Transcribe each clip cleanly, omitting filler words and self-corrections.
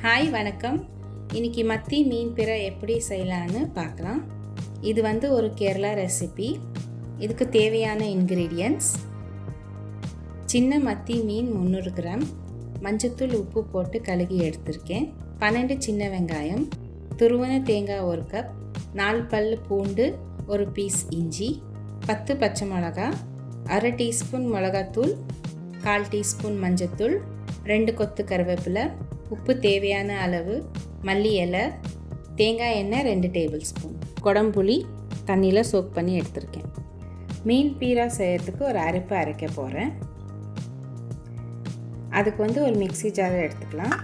Hi வணக்கம். இன்றைக்கி மத்தி மீன் பிற எப்படி செய்யலான்னு பார்க்கலாம். இது வந்து ஒரு கேரளா ரெசிபி. இதுக்கு தேவையான இன்க்ரீடியன்ட்ஸ்: சின்ன மத்தி மீன் 300 கிராம், மஞ்சத்தூள் உப்பு போட்டு கழுகி எடுத்திருக்கேன், 12 சின்ன வெங்காயம், துருவன தேங்காய் 1 கப், 4 பல் பூண்டு, 1 பீஸ் இஞ்சி, 10 பச்சை மிளகா, அரை டீஸ்பூன் மிளகாத்தூள், 1/4 டீஸ்பூன் மஞ்சத்தூள், 2 கொத்து கருவேப்பிலை, உப்பு தேவையான அளவு, மல்லி இலை, தேங்காய் எண்ணெய் 2 டேபிள் ஸ்பூன், குடம்புளி தண்ணியில் சோக் பண்ணி எடுத்திருக்கேன். மீன் பீரா செய்யறதுக்கு ஒரு அரைப்பு அரைக்க போகிறேன். அதுக்கு வந்து ஒரு மிக்ஸி ஜார் எடுத்துக்கலாம்.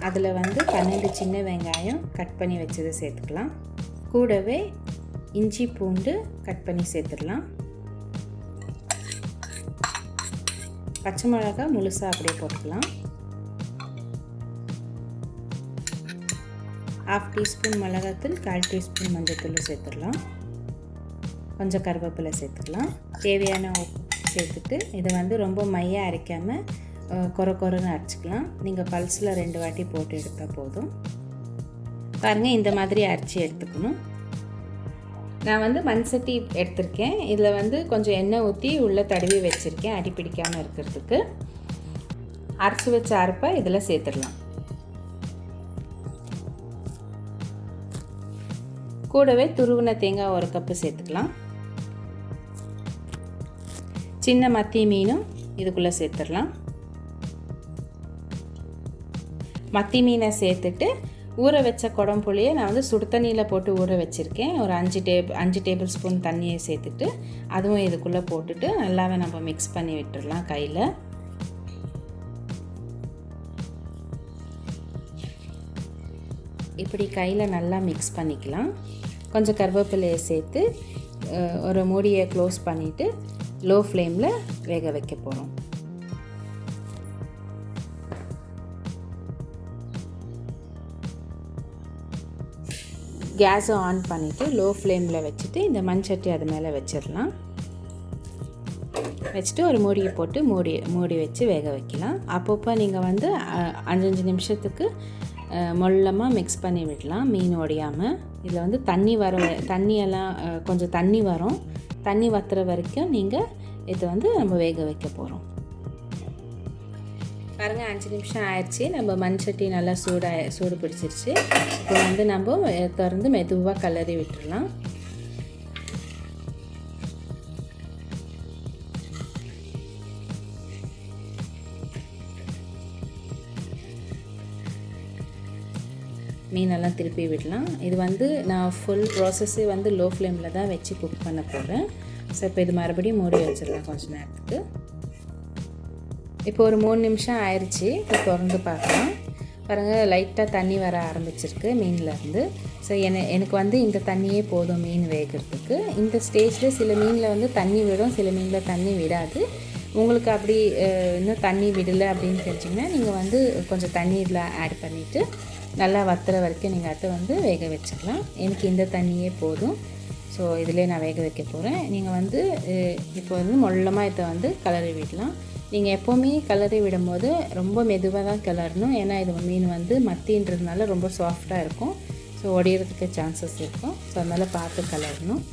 அதில் வந்து 12 சின்ன வெங்காயம் கட் பண்ணி வச்சதை சேர்த்துக்கலாம். கூடவே இஞ்சி பூண்டு கட் பண்ணி சேர்த்துடலாம். பச்சை மிளகா முழுசாக அப்படியே போட்டுக்கலாம். 1/2 டீஸ்பூன் மிளகாத்தூள், 1/4 டீஸ்பூன் மஞ்சத்தூள் சேர்த்துடலாம். கொஞ்சம் கருவேப்பிலை சேர்த்துக்கலாம். தேவையான உப்பு சேர்த்துட்டு இதை வந்து ரொம்ப மையாக அரைக்காமல் கொரன்னு அரைச்சிக்கலாம். நீங்கள் பல்ஸில் 2 வாட்டி போட்டு எடுத்தால் போதும். பாருங்கள், இந்த மாதிரி அரைச்சி எடுத்துக்கணும். நான் வந்து மண் சட்டி எடுத்திருக்கேன். இதில் வந்து கொஞ்சம் எண்ணெய் ஊற்றி உள்ளே தடவி வச்சுருக்கேன், அடி பிடிக்காமல் இருக்கிறதுக்கு. அரைச்சி வச்ச அரைப்பை இதில் சேர்த்துடலாம். கூடவே துருவின தேங்காய் 1 கப்பு சேர்த்துக்கலாம். சின்ன மத்தி மீனும் இதுக்குள்ளே சேர்த்துடலாம். மத்தி மீனை சேர்த்துட்டு ஊற வச்ச குடம்புளியை நான் வந்து சுடு தண்ணியில் போட்டு ஊற வச்சுருக்கேன். ஒரு 5 டேபிள் ஸ்பூன் தண்ணியை சேர்த்துட்டு அதுவும் இதுக்குள்ளே போட்டுட்டு நல்லாவே நம்ம மிக்ஸ் பண்ணி விட்டுடலாம் கையில். இப்படி கையில் நல்லா மிக்ஸ் பண்ணிக்கலாம். கொஞ்சம் கருவேப்பிலையை சேர்த்து ஒரு மூடியை க்ளோஸ் பண்ணிவிட்டு லோ ஃப்ளேமில் வேக வைக்க போகிறோம். கேஸை ஆன் பண்ணிவிட்டு லோ ஃப்ளேமில் வச்சுட்டு இந்த மண் சட்டி அது மேலே வச்சிடலாம். வச்சுட்டு ஒரு மூடியை போட்டு மூடி வச்சு வேக வைக்கலாம். அப்பப்போ நீங்கள் வந்து 5 நிமிஷத்துக்கு மொல்லமாக மிக்ஸ் பண்ணி விடலாம், மீன் ஒடியாமல். இதில் வந்து தண்ணியெல்லாம் கொஞ்சம் தண்ணி வரும். தண்ணி வற்றுற வரைக்கும் நீங்கள் இதை வந்து நம்ம வேக வைக்க போகிறோம். பாருங்கள், 5 நிமிஷம் ஆயிடுச்சு. நம்ம மண் சட்டி நல்லா சூடு பிடிச்சிருச்சு. இப்போ வந்து நம்ம திறந்து மெதுவாக கிளறி விட்டுடலாம். மீனெல்லாம் திருப்பி விடலாம். இது வந்து நான் ஃபுல் ப்ராசஸ்ஸே வந்து லோ ஃப்ளேமில் தான் வச்சு குக் பண்ண போகிறேன். ஸோ இப்போ இது மறுபடியும் மூடி வச்சிடலாம் கொஞ்சம் நேரத்துக்கு. இப்போ ஒரு 3 நிமிஷம் ஆயிடுச்சு. இப்போ திறந்து பார்க்கலாம். பாருங்கள், லைட்டாக தண்ணி வர ஆரம்பிச்சிருக்கு மீன்லேருந்து. ஸோ எனக்கு வந்து இந்த தண்ணியே போதும் மீன் வேகிறதுக்கு. இந்த ஸ்டேஜில் சில மீனில் வந்து தண்ணி விடும், சில மீனில் தண்ணி விடாது. உங்களுக்கு அப்படி இன்னும் தண்ணி விடலை அப்படின்னு தெரிஞ்சிங்கன்னா நீங்கள் வந்து கொஞ்சம் தண்ணி இதில் ஆட் பண்ணிவிட்டு நல்லா வத்துற வரைக்கும் நீங்கள் அதை வந்து வேக வச்சுக்கலாம். எனக்கு இந்த தண்ணியே போதும். ஸோ இதிலே நான் வேக வைக்க போகிறேன். நீங்கள் வந்து இப்போ வந்து மொல்லமாக இதை வந்து கிளறி விடலாம். நீங்கள் எப்போவுமே கிளறி விடும்போது ரொம்ப மெதுவாக தான் கிளறணும். ஏன்னா இது மீன் வந்து மத்தின்றதுனால ரொம்ப சாஃப்டாக இருக்கும். ஸோ ஒடிகிறதுக்கு சான்சஸ் இருக்கும். ஸோ அதனால் பார்த்து கிளறணும்,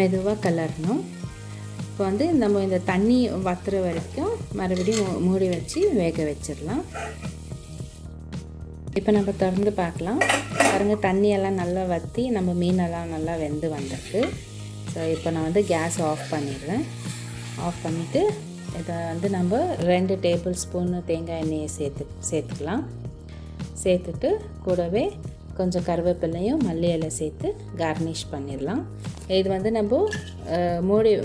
மெதுவாக கிளறணும். இப்போ வந்து நம்ம இந்த தண்ணி வத்துற வரைக்கும் மறுபடியும் மூடி வச்சு வேக வச்சிடலாம். இப்போ நம்ம திறந்து பார்க்கலாம். பாருங்கள், தண்ணியெல்லாம் நல்லா வற்றி நம்ம மீனெல்லாம் நல்லா வெந்து வந்திருக்கு. ஸோ இப்போ நான் வந்து கேஸ் ஆஃப் பண்ணிடுறேன். ஆஃப் பண்ணிவிட்டு இதை வந்து நம்ம 2 டேபிள் ஸ்பூன் தேங்காய் எண்ணெயை சேர்த்துக்கலாம். சேர்த்துட்டு கூடவே கொஞ்சம் கருவேப்பிலையும் மல்லி இலை சேர்த்து கார்னிஷ் பண்ணிடலாம். இது வந்து நம்ம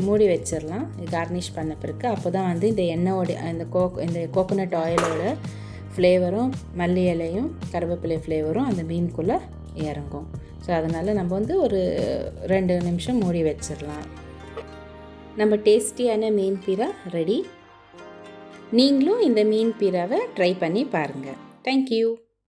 மூடி வச்சிடலாம் கார்னிஷ் பண்ண பிறகு. அப்போ தான் வந்து இந்த எண்ணெயோட இந்த கோகோனட் ஆயிலோட ஃப்ளேவரும் மல்லி இலையும் கருவேப்பிலை ஃப்ளேவரும் அந்த மீனுக்குள்ளே இறங்கும். ஸோ அதனால் நம்ம வந்து ஒரு 2 நிமிஷம் மூடி வச்சிடலாம். நம்ம டேஸ்டியான மீன் பீரா ரெடி. நீங்களும் இந்த மீன் பீராவை ட்ரை பண்ணி பாருங்கள். தேங்க்யூ.